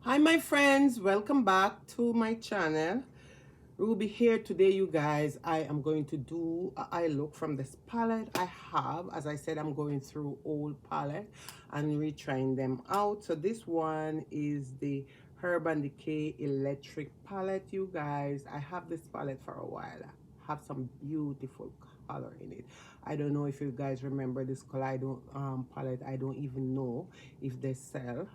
Hi my friends, welcome back to my channel. Ruby here today, you guys. I am going to do a eye look from this palette I have. As I said, I'm going through old palette and retrying them out. So this one is the Urban Decay Electric palette, you guys. I have this palette for a while. I have some beautiful color in it. I don't know if you guys remember this color. I don't palette. I don't even know if they sell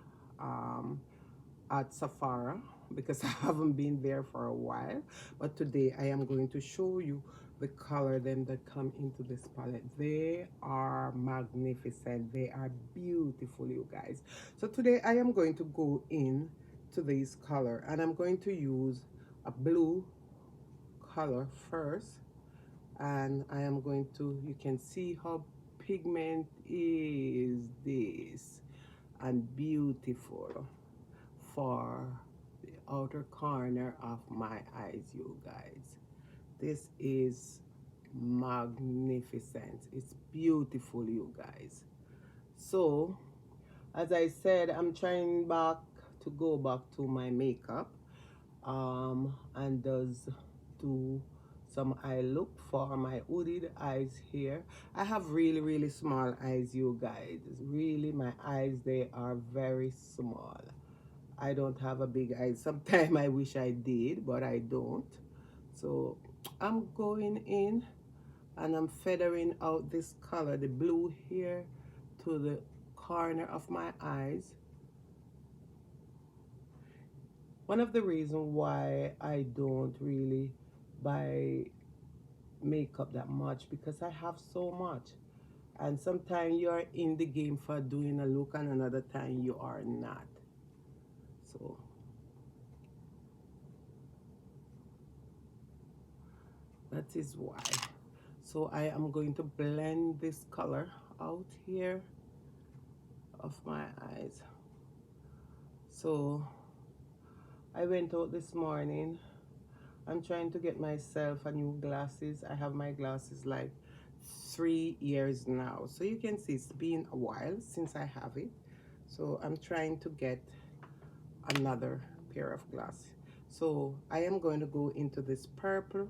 at Safari because I haven't been there for a while. But today I am going to show you the color them that come into this palette. They are magnificent. They are beautiful, you guys. So today I am going to go in to this color and I'm going to use a blue color first, and I am going to, you can see how pigment is this and beautiful for the outer corner of my eyes, you guys. This is magnificent. It's beautiful, you guys. So as I said, I'm trying back to go back to my makeup and does do some eye look for my hooded eyes here. I have really small eyes, you guys. Really, my eyes, they are very small. I don't have a big eye. Sometimes I wish I did, but I don't. So I'm going in and I'm feathering out this color, the blue here, to the corner of my eyes. One of the reasons why I don't really buy makeup that much, because I have so much. And sometimes you're in the game for doing a look and another time you are not. So that is why. So I am going to blend this color out here of my eyes. So I went out this morning. I'm trying to get myself a new glasses. I have my glasses like 3 years now. So you can see it's been a while since I have it. So I'm trying to get another pair of glasses. So I am going to go into this purple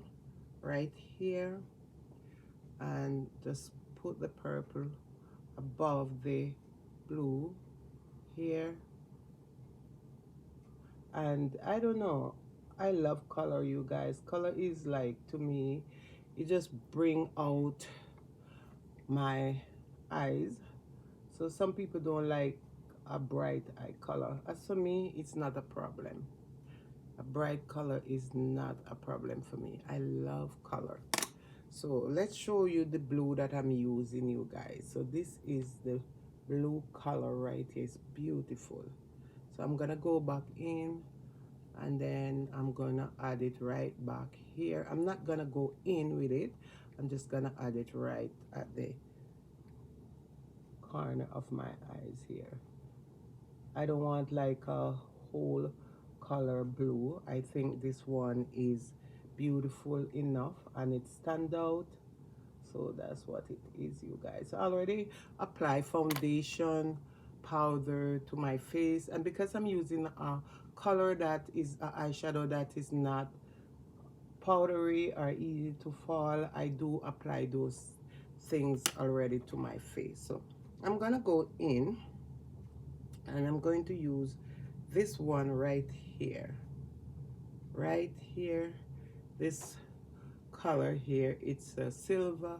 right here and just put the purple above the blue here. And I don't know, I love color, you guys. Color is like, to me, it just bring out my eyes. So some people don't like a bright eye color. As for me, it's not a problem. A bright color is not a problem for me. I love color. So let's show you the blue that I'm using, you guys. So this is the blue color right here. It's beautiful. So I'm gonna go back in and then I'm gonna add it right back here. I'm not gonna go in with it. I'm just gonna add it right at the corner of my eyes here. I don't want like a whole color blue. I think this one is beautiful enough and it stand out. So that's what it is, you guys. So I already apply foundation powder to my face, and because I'm using a color that is an eyeshadow that is not powdery or easy to fall, I do apply those things already to my face. So I'm gonna go in and I'm going to use this one right here, this color here. It's a silver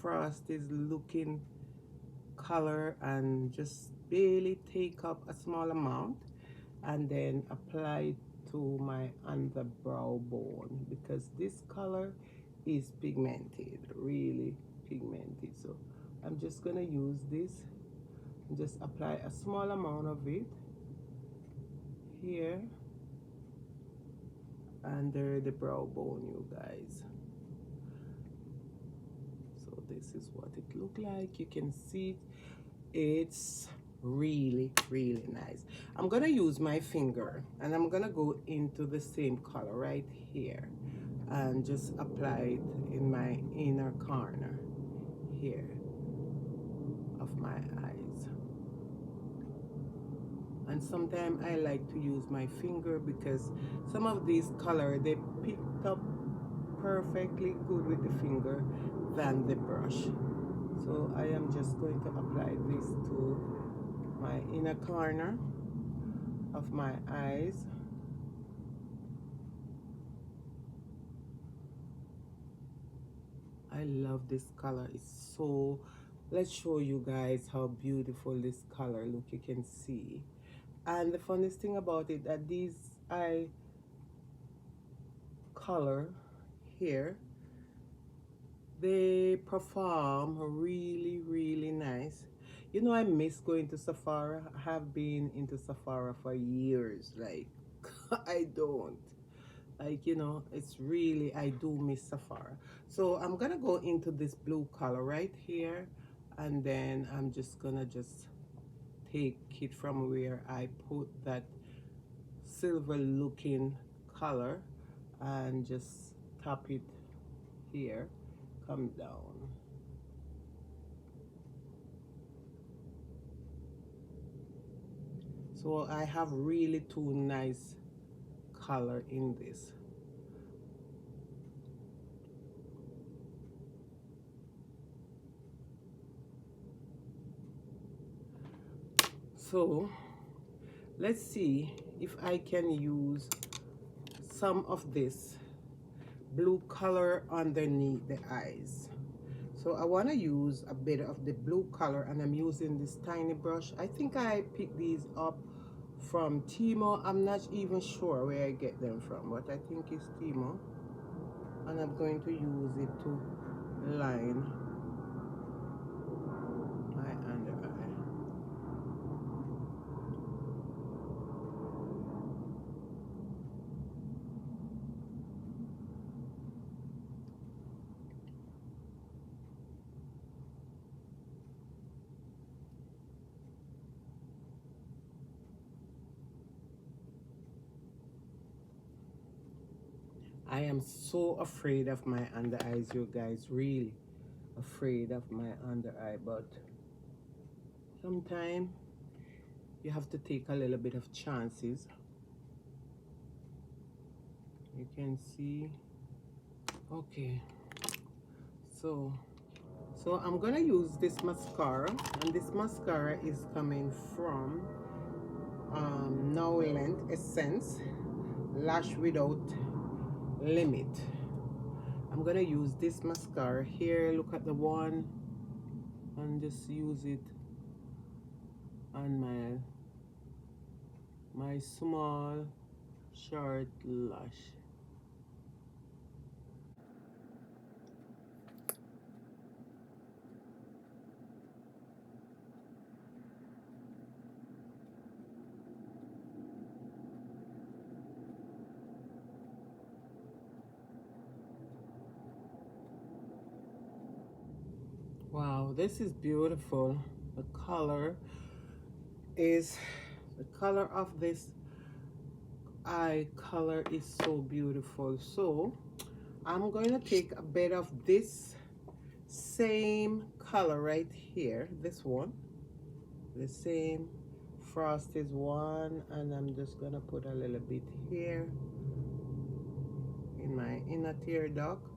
frosted looking color, and just barely take up a small amount and then apply it to my underbrow bone, because this color is pigmented, really pigmented. So I'm just gonna use this and just apply a small amount of it here under the brow bone, you guys. So this is what it look like. You can see it's really nice. I'm gonna use my finger and I'm gonna go into the same color right here and just apply it in my inner corner here of my eyes. and sometimes I like to use my finger because some of these color they picked up perfectly good with the finger than the brush. So I am just going to apply this to my inner corner of my eyes. I love this color. It's so, let's show you guys how beautiful this color look. You can see, and the funniest thing about it that these eye color here, they perform really nice. You know, I miss going to Sephora. I have been into Sephora for years. Like I don't like, you know, it's really, I do miss Sephora. So I'm gonna go into this blue color right here, and then I'm just gonna just take it from where I put that silver looking color and just tap it here, come down. So I have really two nice color in this. So let's see if I can use some of this blue color underneath the eyes. So I want to use a bit of the blue color, and I'm using this tiny brush. I think I picked these up from Timo. I'm not even sure where I get them from, but I think it's Timo. And I'm going to use it to line my under eye. I am so afraid of my under eyes, you guys, really afraid of my under eye, but sometimes you have to take a little bit of chances. You can see, okay, so I'm gonna use this mascara, and this mascara is coming from Now Length Essence Lash Without Limit. I'm gonna use this mascara here. Look at the one, and just use it on my small short lash. Wow, this is beautiful. The color is, the color of this eye color is so beautiful. So I'm going to take a bit of this same color right here, this one, the same Frosted one, and I'm just gonna put a little bit here in my inner tear duct.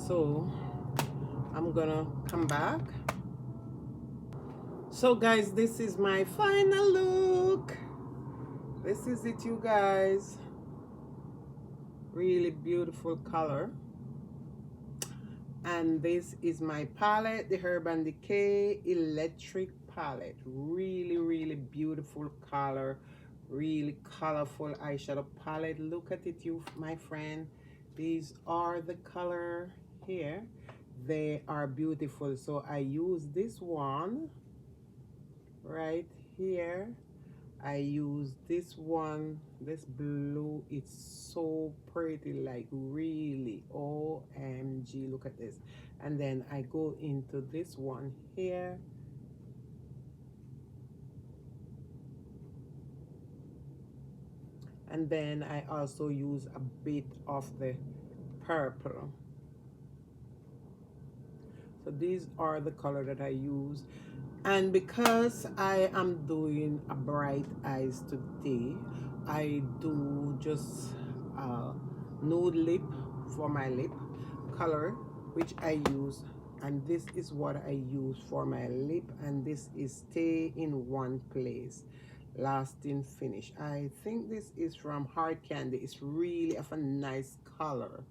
So I'm gonna come back. So guys, this is my final look. This is it, you guys. Really beautiful color. And this is my palette, the Urban Decay Electric palette. Really beautiful color, really colorful eyeshadow palette. Look at it, you my friend. These are the color here. They are beautiful. So I use this one right here. I use this one, this blue. It's so pretty, like really, OMG, look at this. And then I go into this one here, And then I also use a bit of the purple. So these are the color that I use. And because I am doing a bright eyes today, I do just nude lip for my lip color, which I use. And this is what I use for my lip. And this is Stay in One Place Lasting Finish. I think this is from Hard Candy. It's really of a nice color.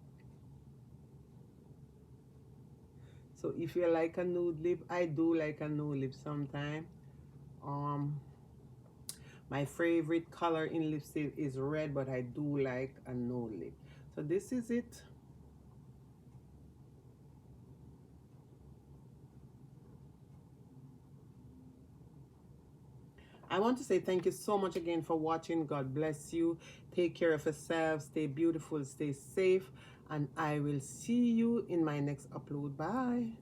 So if you like a nude lip, I do like a nude lip sometime. Um, my favorite color in lipstick is red, but I do like a nude lip. So this is it. I want to say thank you so much again for watching. God bless you. Take care of yourself. Stay beautiful. Stay safe. And I will see you in my next upload. Bye.